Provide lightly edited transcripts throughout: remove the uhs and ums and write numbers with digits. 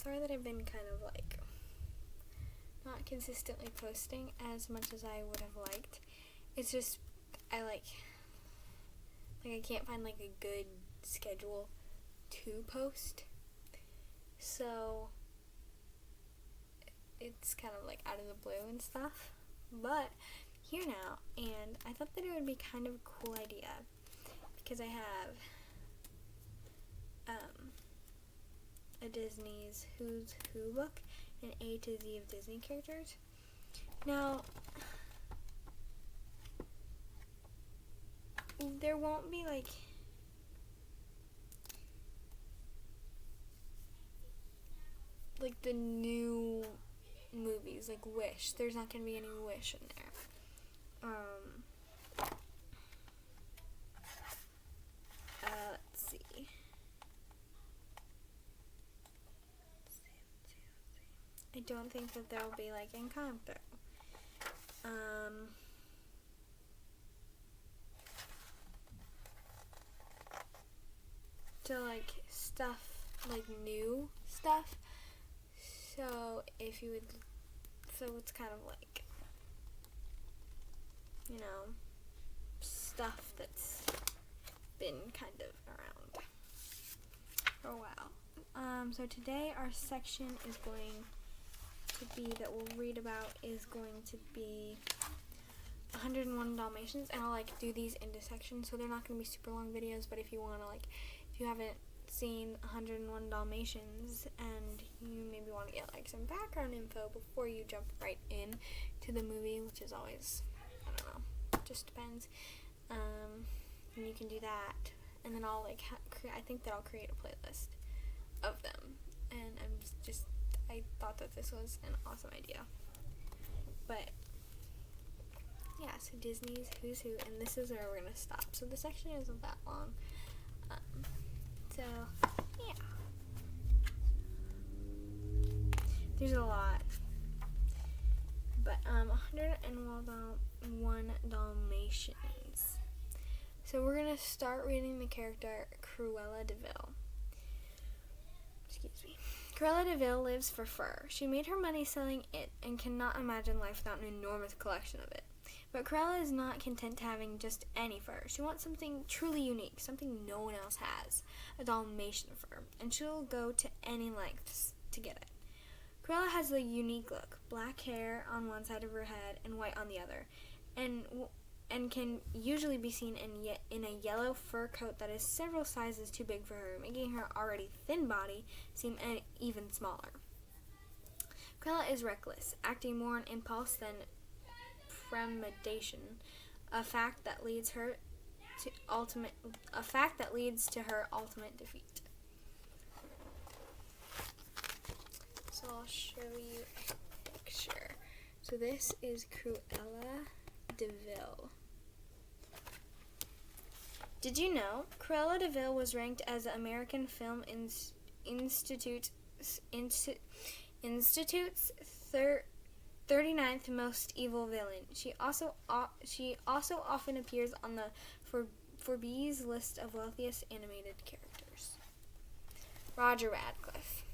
sorry that I've been kind of like not consistently posting as much as I would have liked. It's just I I can't find like a good schedule to post, so it's kind of like out of the blue and stuff, but here now, and I thought that it would be kind of a cool idea because I have a Disney's Who's Who book, an A to Z of Disney characters. Now, there won't be like the new movies, like Wish. There's not going to be any Wish in there. Let's see. I don't think that there will be like Encanto. So like stuff, like new stuff. So if you would, so it's kind of like, you know, stuff that's been kind of around for a while. So today our section is going to be, that we'll read about, is going to be 101 Dalmatians, and I'll like do these into sections, so they're not going to be super long videos, but if you want to if you haven't seen 101 Dalmatians and you maybe want to get like some background info before you jump right in to the movie, which is always, I don't know, just depends, and you can do that, and then I'll I think that I'll create a playlist of them, and I thought that this was an awesome idea. But yeah, so Disney's Who's Who, and this is where we're gonna stop, so the section isn't that long. So yeah, there's a lot, but 101 Dalmatians. So we're gonna start reading the character Cruella de Vil. Excuse me. Cruella de Vil lives for fur. She made her money selling it and cannot imagine life without an enormous collection of it. But Cruella is not content to having just any fur. She wants something truly unique, something no one else has, a Dalmatian fur, and she'll go to any lengths to get it. Cruella has a unique look, black hair on one side of her head and white on the other, and can usually be seen in a yellow fur coat that is several sizes too big for her, making her already thin body seem even smaller. Cruella is reckless, acting more on impulse than premeditation, a fact that leads to her ultimate defeat. So I'll show you a picture. So this is Cruella de Vil. Did you know Cruella de Vil was ranked as the American Film Institute's 39th most evil villain. She also often appears on the Forbes list of wealthiest animated characters. Roger Radcliffe.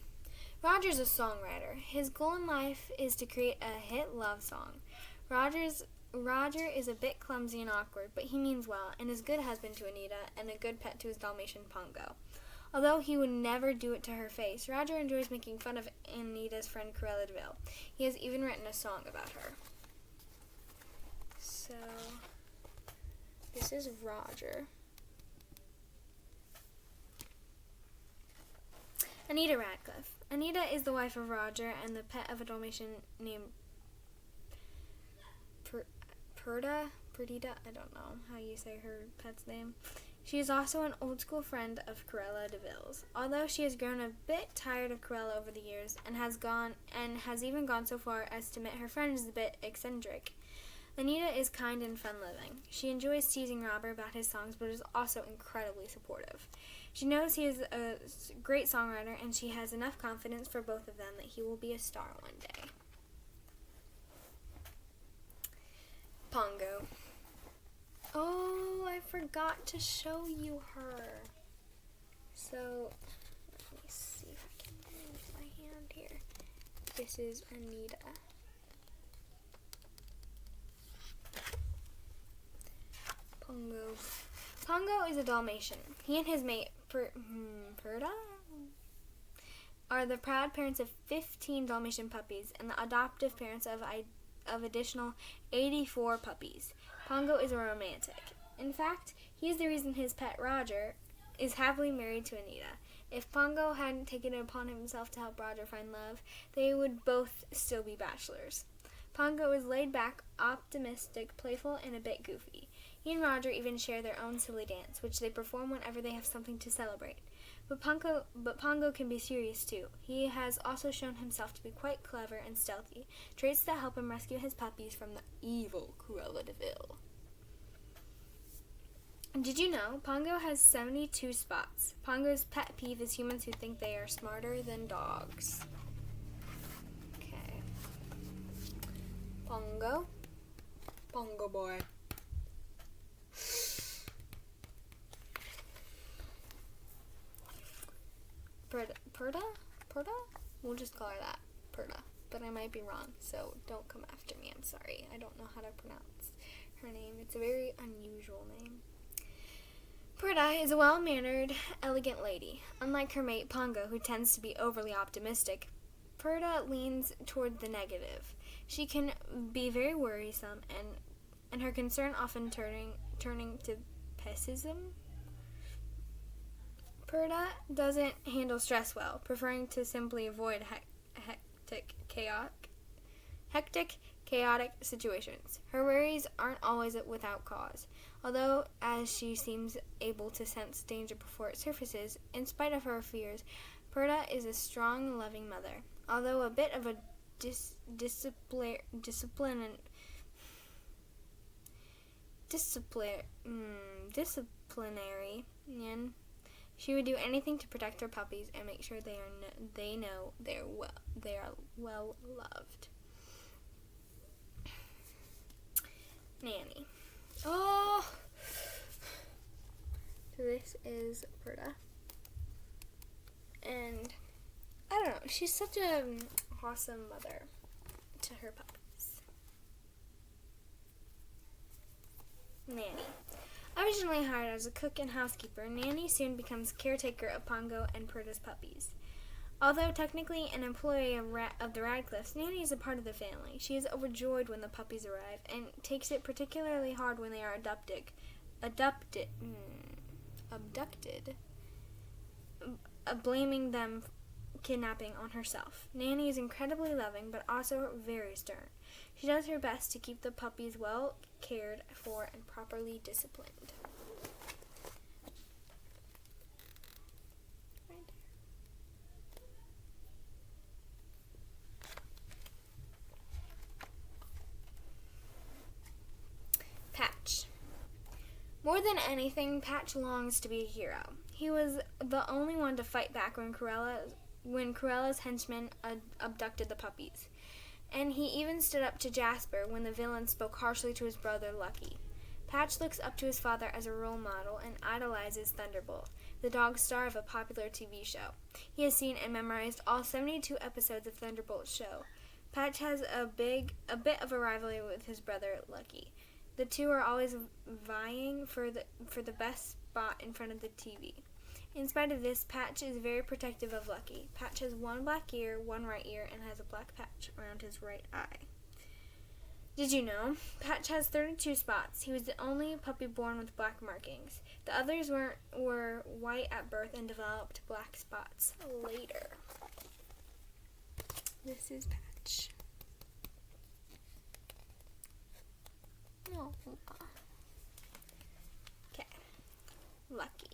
Roger's a songwriter. His goal in life is to create a hit love song. Roger is a bit clumsy and awkward, but he means well and is a good husband to Anita and a good pet to his Dalmatian Pongo. Although he would never do it to her face, Roger enjoys making fun of Anita's friend Cruella de Vil. He has even written a song about her. So, this is Roger. Anita Radcliffe. Anita is the wife of Roger and the pet of a Dalmatian named Perdita, I don't know how you say her pet's name. She is also an old-school friend of Cruella de Vil's. Although she has grown a bit tired of Cruella over the years and has even gone so far as to admit her friend is a bit eccentric, Anita is kind and fun-loving. She enjoys teasing Robert about his songs, but is also incredibly supportive. She knows he is a great songwriter, and she has enough confidence for both of them that he will be a star one day. Pongo. Oh, I forgot to show you her. So, let me see if I can move my hand here. This is Anita. Pongo. Pongo is a Dalmatian. He and his mate, Perda, are the proud parents of 15 Dalmatian puppies and the adoptive parents of additional 84 puppies. Pongo is a romantic. In fact, he is the reason his pet Roger is happily married to Anita. If Pongo hadn't taken it upon himself to help Roger find love, they would both still be bachelors. Pongo is laid back, optimistic, playful, and a bit goofy. He and Roger even share their own silly dance, which they perform whenever they have something to celebrate. But Pongo can be serious too. He has also shown himself to be quite clever and stealthy, traits that help him rescue his puppies from the evil Cruella de Vil. Did you know Pongo has 72 spots? Pongo's pet peeve is humans who think they are smarter than dogs. Okay. Pongo. Pongo boy. Perda? We'll just call her that. Perda. But I might be wrong, so don't come after me. I'm sorry. I don't know how to pronounce her name. It's a very unusual name. Perda is a well-mannered, elegant lady. Unlike her mate Pongo, who tends to be overly optimistic, Perda leans toward the negative. She can be very worrisome, and her concern often turning to pessimism. Perda doesn't handle stress well, preferring to simply avoid hectic, chaotic situations. Her worries aren't always without cause, although as she seems able to sense danger before it surfaces. In spite of her fears, Perda is a strong, loving mother. Although a bit of a disciplinarian, she would do anything to protect her puppies and make sure they know they are well loved. Nanny. Oh! So this is Perda. And I don't know, she's such an awesome mother to her puppies. Nanny. Originally hired as a cook and housekeeper, Nanny soon becomes caretaker of Pongo and Perda's puppies. Although technically an employee of the Radcliffes, Nanny is a part of the family. She is overjoyed when the puppies arrive and takes it particularly hard when they are abducted, blaming them kidnapping on herself. Nanny is incredibly loving, but also very stern. She does her best to keep the puppies well cared for and properly disciplined. Patch. More than anything, Patch longs to be a hero. He was the only one to fight back when Cruella's henchmen abducted the puppies. And he even stood up to Jasper when the villain spoke harshly to his brother Lucky. Patch looks up to his father as a role model and idolizes Thunderbolt, the dog star of a popular TV show. He has seen and memorized all 72 episodes of Thunderbolt's show. Patch has a bit of a rivalry with his brother Lucky. The two are always vying for the best spot in front of the TV. In spite of this, Patch is very protective of Lucky. Patch has one black ear, one right ear, and has a black patch around his right eye. Did you know? Patch has 32 spots. He was the only puppy born with black markings. The others were white at birth and developed black spots later. This is Patch. Oh. Okay. Lucky.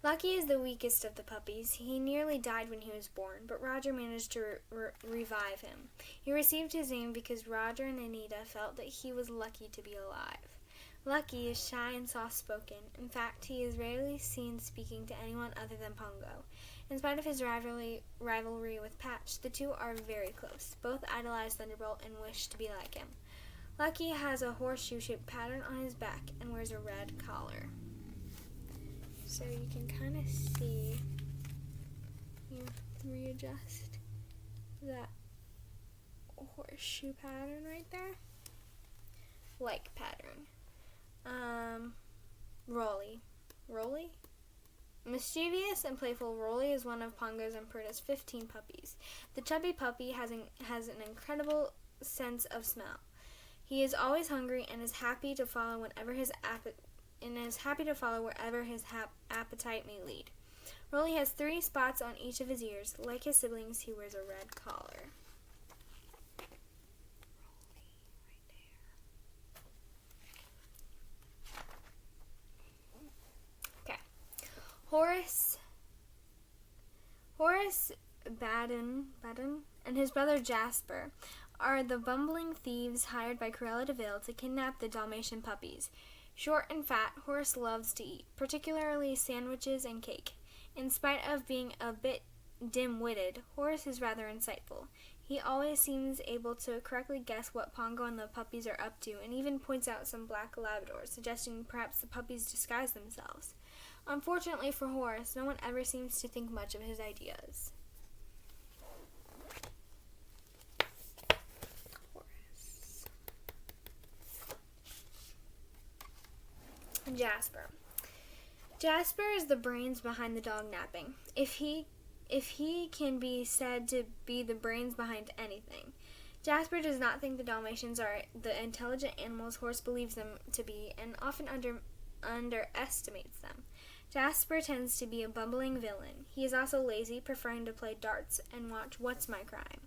Lucky is the weakest of the puppies. He nearly died when he was born, but Roger managed to revive him. He received his name because Roger and Anita felt that he was lucky to be alive. Lucky is shy and soft-spoken. In fact, he is rarely seen speaking to anyone other than Pongo. In spite of his rivalry with Patch, the two are very close. Both idolize Thunderbolt and wish to be like him. Lucky has a horseshoe-shaped pattern on his back and wears a red collar. So you can kind of see readjust that horseshoe pattern right there. Like pattern. Rolly? Mischievous and playful, Rolly is one of Pongo's and Perta's 15 puppies. The chubby puppy has an incredible sense of smell. He is always hungry and is happy to follow wherever his appetite may lead. Rolly has 3 spots on each of his ears. Like his siblings, he wears a red collar. Horace Baden and his brother Jasper are the bumbling thieves hired by Cruella de Vil to kidnap the Dalmatian puppies. Short and fat, Horace loves to eat, particularly sandwiches and cake. In spite of being a bit dim-witted, Horace is rather insightful. He always seems able to correctly guess what Pongo and the puppies are up to, and even points out some black Labradors, suggesting perhaps the puppies disguise themselves. Unfortunately for Horace, no one ever seems to think much of his ideas. Jasper is the brains behind the dog napping, if he can be said to be the brains behind anything. Jasper does not think the Dalmatians are the intelligent animals Horace believes them to be, and often underestimates them. Jasper tends to be a bumbling villain. He is also lazy, preferring to play darts and watch What's My Crime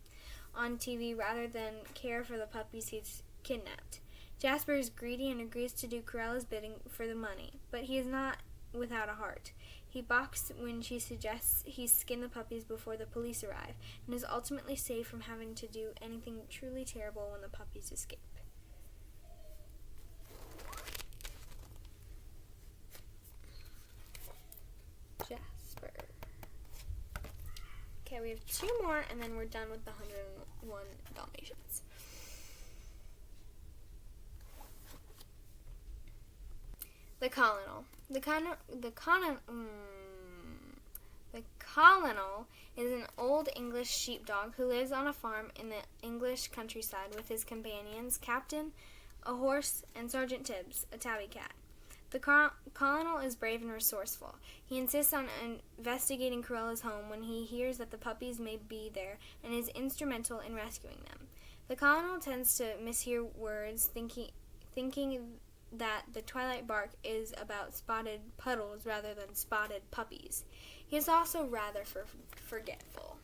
on TV rather than care for the puppies he's kidnapped. Jasper is greedy and agrees to do Cruella's bidding for the money, but he is not without a heart. He balks when she suggests he skin the puppies before the police arrive, and is ultimately saved from having to do anything truly terrible when the puppies escape. Jasper. Okay, we have 2 more, and then we're done with the 101 Dalmatians. The Colonel. The Colonel is an old English sheepdog who lives on a farm in the English countryside with his companions, Captain, a horse, and Sergeant Tibbs, a tabby cat. The Colonel is brave and resourceful. He insists on investigating Cruella's home when he hears that the puppies may be there, and is instrumental in rescuing them. The Colonel tends to mishear words, thinking that the twilight bark is about spotted puddles rather than spotted puppies. He is also rather forgetful.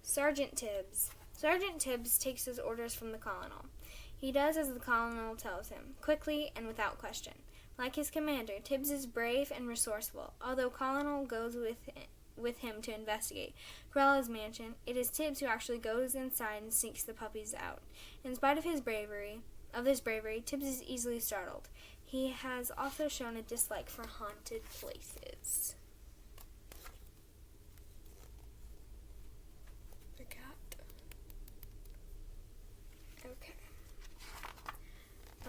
Sergeant Tibbs. Sergeant Tibbs takes his orders from the Colonel. He does as the Colonel tells him, quickly and without question. Like his commander, Tibbs is brave and resourceful. Although Colonel goes with him to investigate Cruella's mansion, it is Tibbs who actually goes inside and seeks the puppies out. In spite of this bravery, Tibbs is easily startled. He has also shown a dislike for haunted places. The cat. Okay.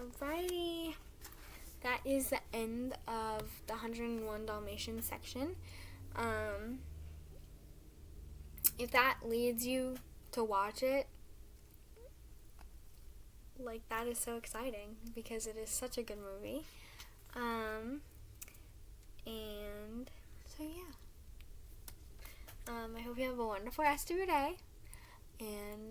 Alrighty. That is the end of the 101 Dalmatians section. If that leads you to watch it, like, that is so exciting because it is such a good movie. And so yeah. I hope you have a wonderful rest of your day, and